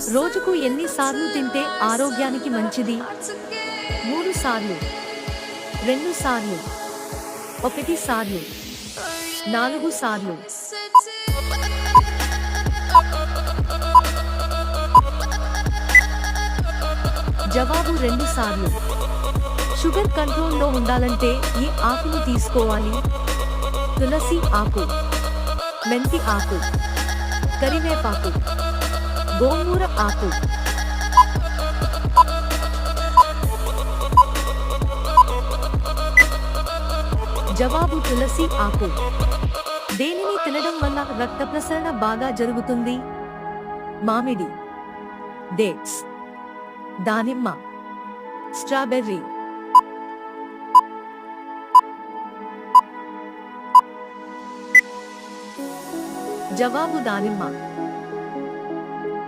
రోజుకు ఎన్నిసార్లు తింటే ఆరోగ్యానికి మంచిది? 3 సార్లు, 2 సార్లు, 1 సార్లు, 4 సార్లు. జవాబు 2 సార్లు. షుగర్ కంట్రోల్లో ఉండాలంటే ఈ ఆకును తీసుకోవాలి. తులసి ఆకు, మెంతి ఆకు, కరివేపాకు, గోంగూర ఆకు. జవాబు తులసి ఆకు. దేనిని తినడం వల్ల రక్త ప్రసరణ బాగా జరుగుతుంది? మామిడి, డేట్స్, దానిమ్మ, స్ట్రాబెర్రీ. జవాబు దానిమ్మ.